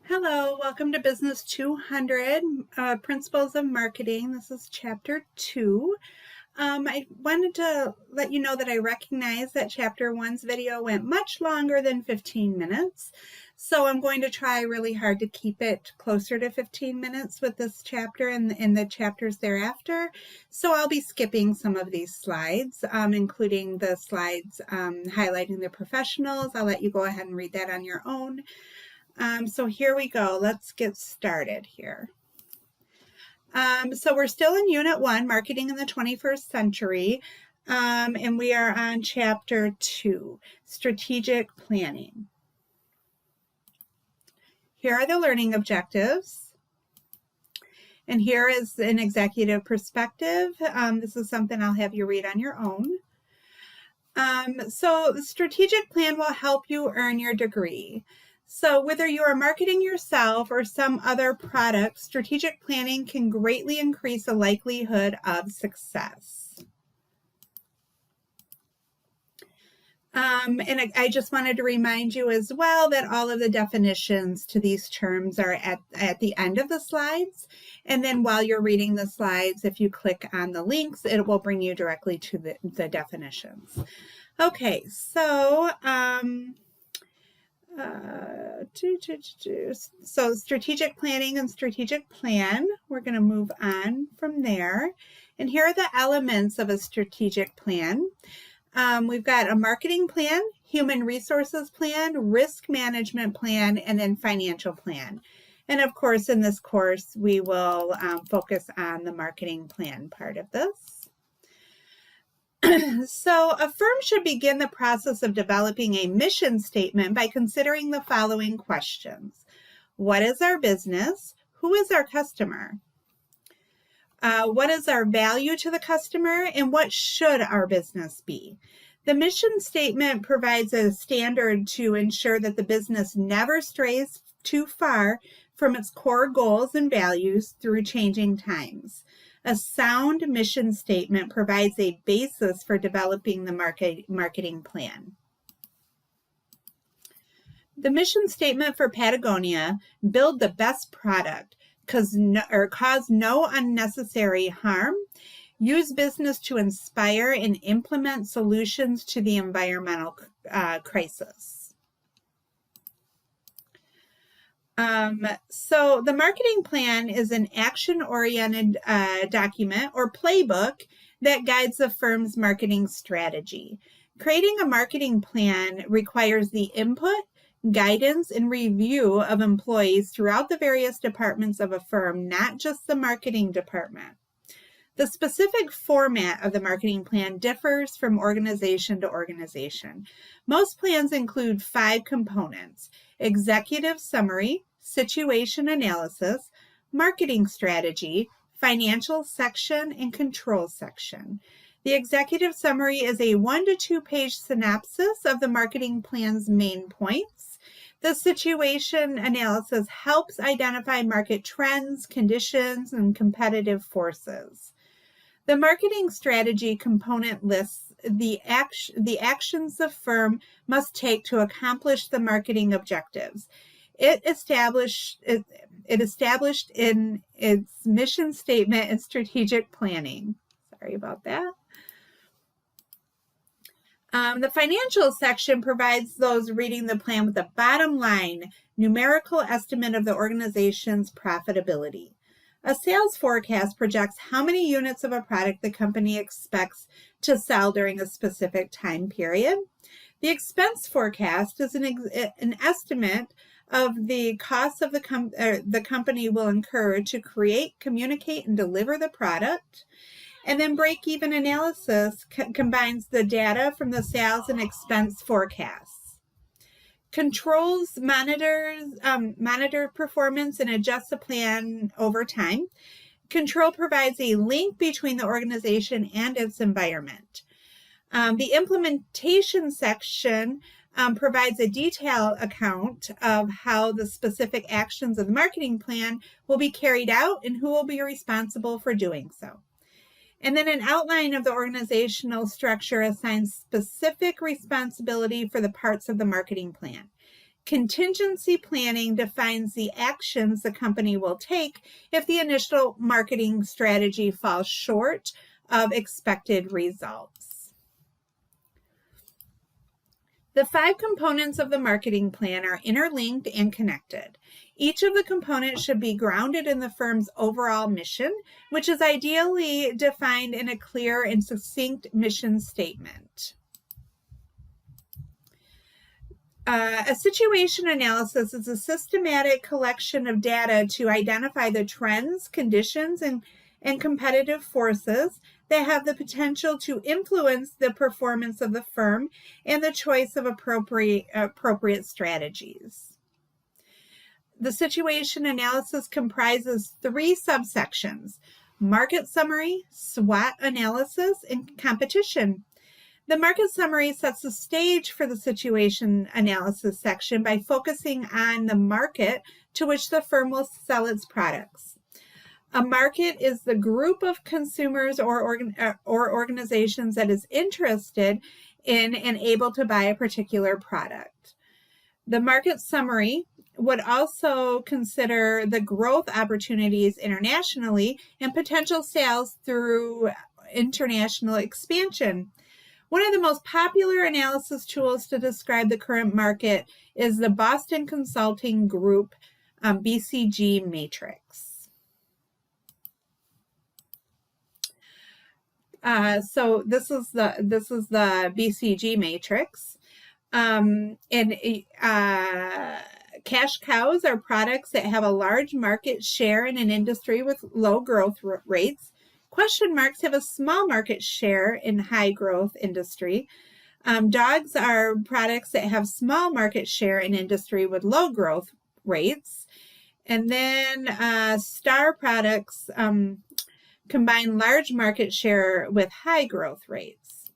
Hello, welcome to Business 200, Principles of Marketing. This is Chapter 2. I wanted to let you know that I recognize that Chapter 1's video went much longer than 15 minutes. So I'm going to try really hard to keep it closer to 15 minutes with this chapter and the chapters thereafter. So I'll be skipping some of these slides, including the slides highlighting the professionals. I'll let you go ahead and read that on your own. So here we go. Let's get started here. So we're still in Unit 1, Marketing in the 21st Century, and we are on Chapter 2, Strategic Planning. Here are the learning objectives. And here is an executive perspective. This is something I'll have you read on your own. So the strategic plan will help you earn your degree. So whether you are marketing yourself or some other product, strategic planning can greatly increase the likelihood of success. And I just wanted to remind you as well that all of the definitions to these terms are at the end of the slides. And then while you're reading the slides, if you click on the links, it will bring you directly to the definitions. Okay, so so strategic planning and strategic plan, we're going to move on from there. And here are the elements of a strategic plan. We've got a marketing plan, human resources plan, risk management plan, and then financial plan. And of course, in this course, we will focus on the marketing plan part of this. So a firm should begin the process of developing a mission statement by considering the following questions. What is our business? Who is our customer? What is our value to the customer? And what should our business be? The mission statement provides a standard to ensure that the business never strays too far from its core goals and values through changing times. A sound mission statement provides a basis for developing the marketing plan. The mission statement for Patagonia: build the best product, cause no unnecessary harm, use business to inspire and implement solutions to the environmental crisis. So the marketing plan is an action-oriented document or playbook that guides the firm's marketing strategy. Creating a marketing plan requires the input, guidance, and review of employees throughout the various departments of a firm, not just the marketing department. The specific format of the marketing plan differs from organization to organization. Most plans include 5 components: executive summary, situation analysis, marketing strategy, financial section, and control section. The executive summary is a 1 to 2 page synopsis of the marketing plan's main points. The situation analysis helps identify market trends, conditions, and competitive forces. The marketing strategy component lists the actions the firm must take to accomplish the marketing objectives. It established in its mission statement and strategic planning. Sorry about that. The financial section provides those reading the plan with a bottom line numerical estimate of the organization's profitability. A sales forecast projects how many units of a product the company expects to sell during a specific time period. The expense forecast is an estimate of the costs of the company will incur to create, communicate, and deliver the product. And then break-even analysis combines the data from the sales and expense forecasts. Controls monitor performance and adjust the plan over time. Control provides a link between the organization and its environment. The implementation section provides a detailed account of how the specific actions of the marketing plan will be carried out and who will be responsible for doing so. And then an outline of the organizational structure assigns specific responsibility for the parts of the marketing plan. Contingency planning defines the actions the company will take if the initial marketing strategy falls short of expected results. The 5 components of the marketing plan are interlinked and connected. Each of the components should be grounded in the firm's overall mission, which is ideally defined in a clear and succinct mission statement. A situation analysis is a systematic collection of data to identify the trends, conditions, and competitive forces that have the potential to influence the performance of the firm and the choice of appropriate strategies. The situation analysis comprises 3 subsections: market summary, SWOT analysis, and competition. The market summary sets the stage for the situation analysis section by focusing on the market to which the firm will sell its products. A market is the group of consumers or organizations that is interested in and able to buy a particular product. The market summary would also consider the growth opportunities internationally and potential sales through international expansion. One of the most popular analysis tools to describe the current market is the Boston Consulting Group BCG matrix. So this is the BCG matrix, cash cows are products that have a large market share in an industry with low growth rates. Question marks have a small market share in high growth industry. Dogs are products that have small market share in industry with low growth rates. And then star products combine large market share with high growth rates.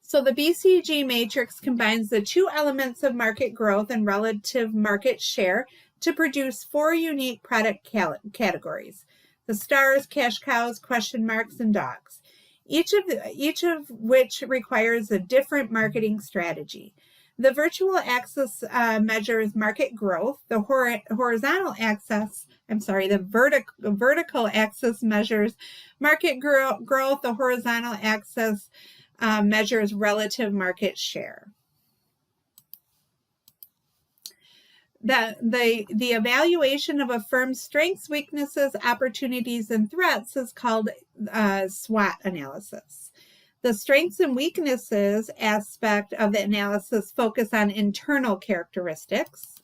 So the BCG matrix combines the 2 elements of market growth and relative market share to produce 4 unique product categories: the stars, cash cows, question marks, and dogs, each of which requires a different marketing strategy. The virtual axis measures market growth. The vertical axis measures market growth. The horizontal axis measures relative market share. The evaluation of a firm's strengths, weaknesses, opportunities, and threats is called SWOT analysis. The strengths and weaknesses aspect of the analysis focus on internal characteristics.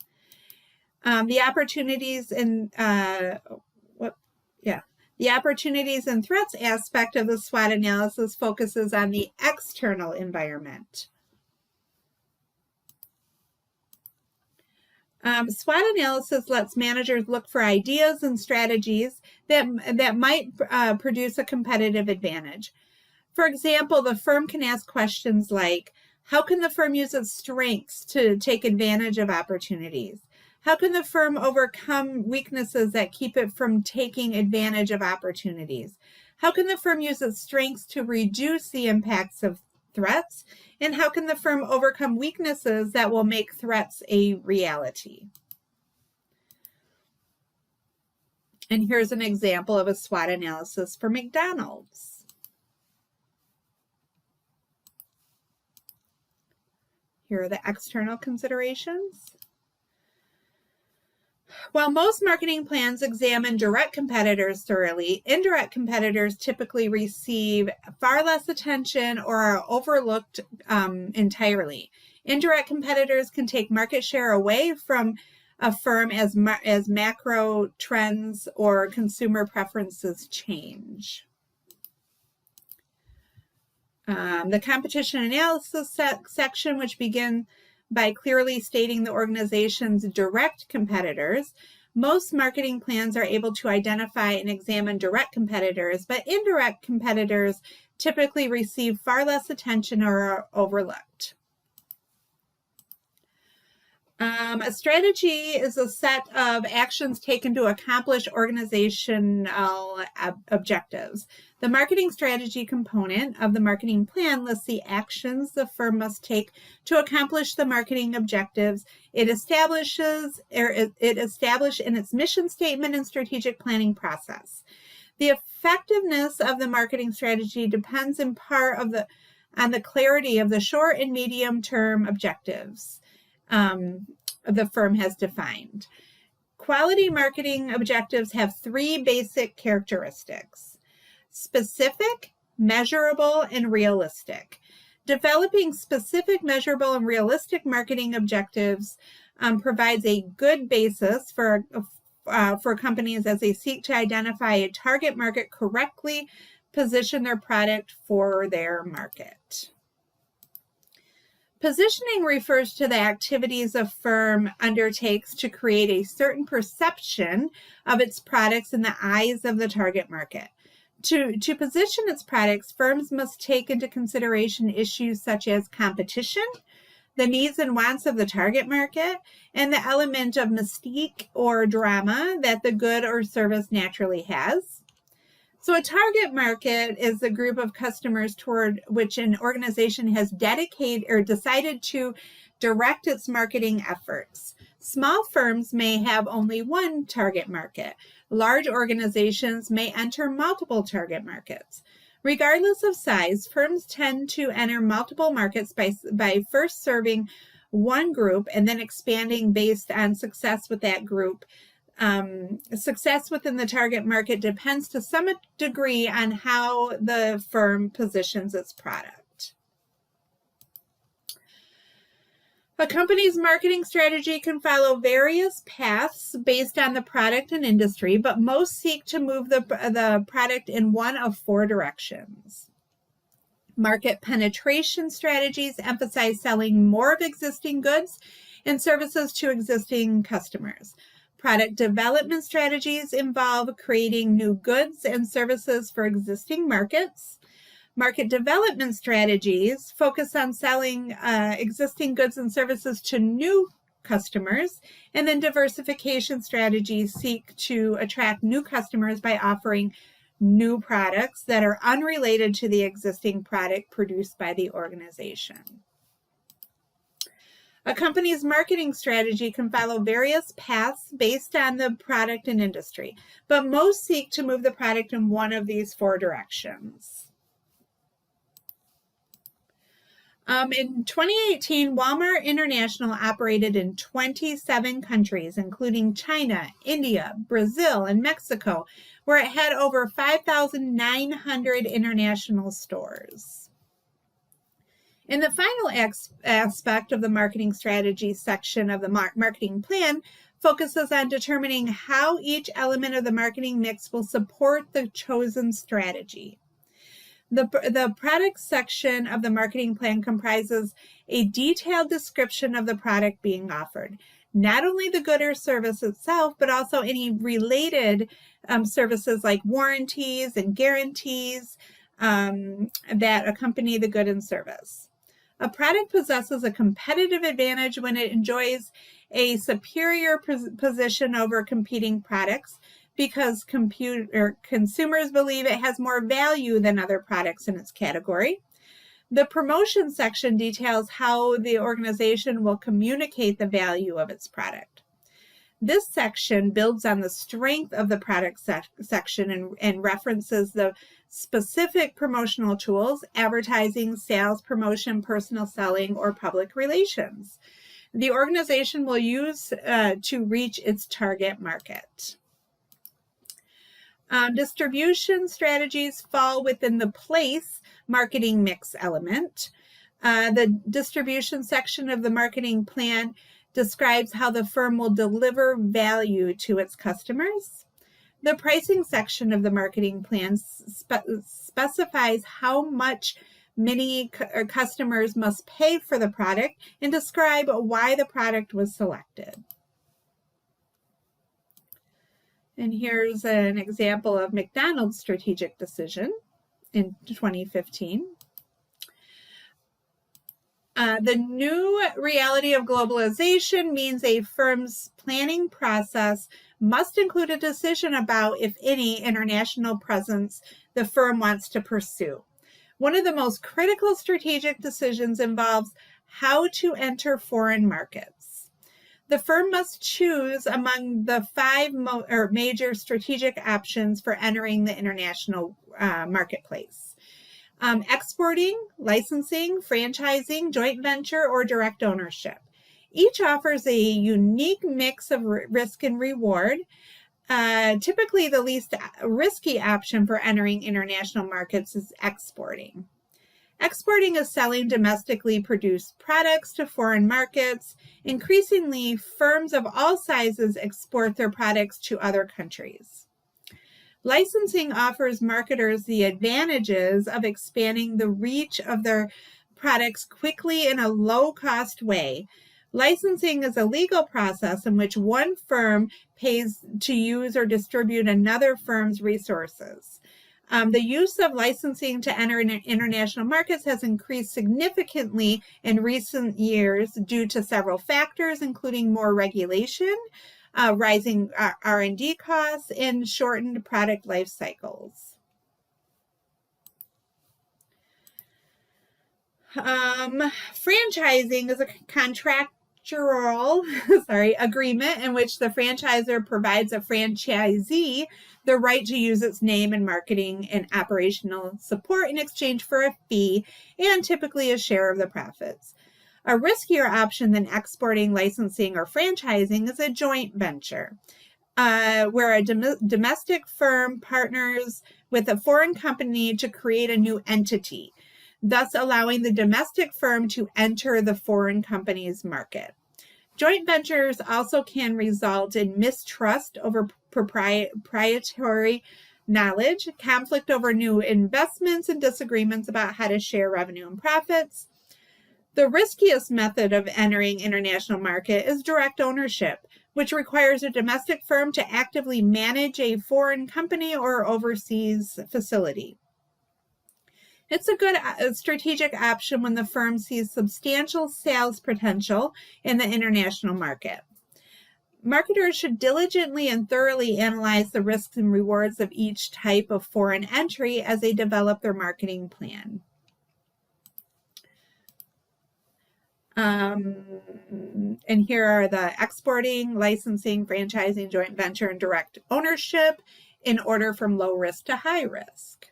The opportunities and threats aspect of the SWOT analysis focuses on the external environment. SWOT analysis lets managers look for ideas and strategies that might produce a competitive advantage. For example, the firm can ask questions like, how can the firm use its strengths to take advantage of opportunities? How can the firm overcome weaknesses that keep it from taking advantage of opportunities? How can the firm use its strengths to reduce the impacts of threats? And how can the firm overcome weaknesses that will make threats a reality? And here's an example of a SWOT analysis for McDonald's. Here are the external considerations. While most marketing plans examine direct competitors thoroughly, indirect competitors typically receive far less attention or are overlooked entirely. Indirect competitors can take market share away from a firm as macro trends or consumer preferences change. The competition analysis section, which begins by clearly stating the organization's direct competitors. Most marketing plans are able to identify and examine direct competitors, but indirect competitors typically receive far less attention or are overlooked. A strategy is a set of actions taken to accomplish organizational objectives. The marketing strategy component of the marketing plan lists the actions the firm must take to accomplish the marketing objectives it established in its mission statement and strategic planning process. The effectiveness of the marketing strategy depends in part on the clarity of the short and medium term objectives the firm has defined. Quality marketing objectives have three basic characteristics: specific, measurable, and realistic. Developing specific, measurable, and realistic marketing objectives provides a good basis for companies as they seek to identify a target market, correctly position their product for their market. Positioning refers to the activities a firm undertakes to create a certain perception of its products in the eyes of the target market. To position its products, firms must take into consideration issues such as competition, the needs and wants of the target market, and the element of mystique or drama that the good or service naturally has. So a target market is a group of customers toward which an organization has dedicated or decided to direct its marketing efforts. Small firms may have only one target market. Large organizations may enter multiple target markets. Regardless of size, firms tend to enter multiple markets by first serving one group and then expanding based on success with that group. Success within the target market depends to some degree on how the firm positions its product. A company's marketing strategy can follow various paths based on the product and industry, but most seek to move the product in one of four directions. Market penetration strategies emphasize selling more of existing goods and services to existing customers. Product development strategies involve creating new goods and services for existing markets. Market development strategies focus on selling existing goods and services to new customers, and then diversification strategies seek to attract new customers by offering new products that are unrelated to the existing product produced by the organization. A company's marketing strategy can follow various paths based on the product and industry, but most seek to move the product in one of these four directions. In 2018, Walmart International operated in 27 countries, including China, India, Brazil, and Mexico, where it had over 5,900 international stores. In the final aspect of the marketing strategy section of the marketing plan focuses on determining how each element of the marketing mix will support the chosen strategy. The product section of the marketing plan comprises a detailed description of the product being offered, not only the good or service itself, but also any related services like warranties and guarantees that accompany the good and service. A product possesses a competitive advantage when it enjoys a superior position over competing products because consumers believe it has more value than other products in its category. The promotion section details how the organization will communicate the value of its product. This section builds on the strength of the product section and references the specific promotional tools, advertising, sales, promotion, personal selling, or public relations the organization will use to reach its target market. Distribution strategies fall within the place marketing mix element. The distribution section of the marketing plan describes how the firm will deliver value to its customers. The pricing section of the marketing plan specifies how much many customers must pay for the product and describe why the product was selected. And here's an example of McDonald's strategic decision in 2015. The new reality of globalization means a firm's planning process must include a decision about, if any, international presence the firm wants to pursue. One of the most critical strategic decisions involves how to enter foreign markets. The firm must choose among the five major strategic options for entering the international marketplace. Exporting, licensing, franchising, joint venture, or direct ownership. Each offers a unique mix of risk and reward. Typically, the least risky option for entering international markets is exporting. Exporting is selling domestically produced products to foreign markets. Increasingly, firms of all sizes export their products to other countries. Licensing offers marketers the advantages of expanding the reach of their products quickly in a low-cost way. Licensing is a legal process in which one firm pays to use or distribute another firm's resources. The use of licensing to enter international markets has increased significantly in recent years due to several factors, including more regulation, rising R&D costs, and shortened product life cycles. Franchising is a contractual agreement in which the franchisor provides a franchisee the right to use its name in marketing and operational support in exchange for a fee and typically a share of the profits. A riskier option than exporting, licensing, or franchising is a joint venture, where a domestic firm partners with a foreign company to create a new entity, thus allowing the domestic firm to enter the foreign company's market. Joint ventures also can result in mistrust over proprietary knowledge, conflict over new investments, and disagreements about how to share revenue and profits. The riskiest method of entering international market is direct ownership, which requires a domestic firm to actively manage a foreign company or overseas facility. It's a good strategic option when the firm sees substantial sales potential in the international market. Marketers should diligently and thoroughly analyze the risks and rewards of each type of foreign entry as they develop their marketing plan. And here are the exporting, licensing, franchising, joint venture, and direct ownership in order from low risk to high risk.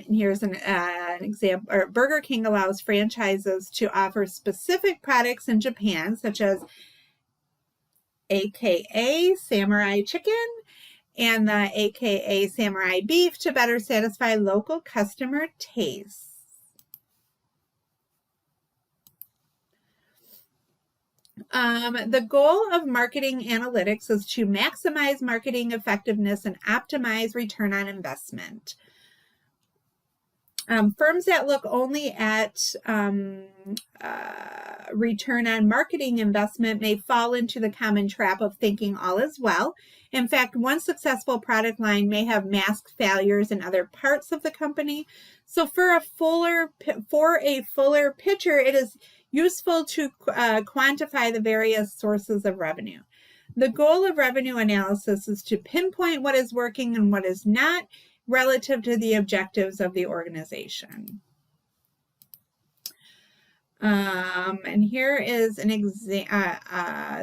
Here's an example. Burger King allows franchises to offer specific products in Japan, such as AKA Samurai Chicken and the AKA Samurai Beef, to better satisfy local customer tastes. The goal of marketing analytics is to maximize marketing effectiveness and optimize return on investment. Firms that look only at return on marketing investment may fall into the common trap of thinking all is well. In fact, one successful product line may have masked failures in other parts of the company. So for a fuller picture, it is useful to quantify the various sources of revenue. The goal of revenue analysis is to pinpoint what is working and what is not relative to the objectives of the organization. And here is an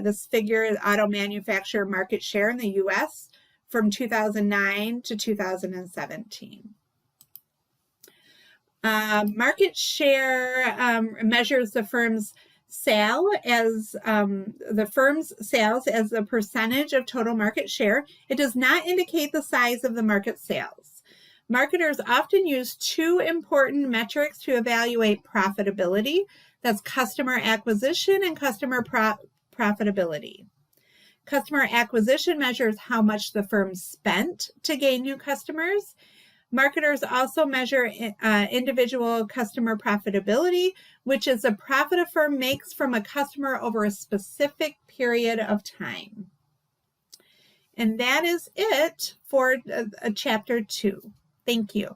this figure is auto manufacturer market share in the U.S. from 2009 to 2017. Market share measures the firm's sales as a percentage of total market share. It does not indicate the size of the market sales. Marketers often use two important metrics to evaluate profitability. That's customer acquisition and customer profitability. Customer acquisition measures how much the firm spent to gain new customers. Marketers also measure individual customer profitability, which is the profit a firm makes from a customer over a specific period of time. And that is it for chapter 2. Thank you.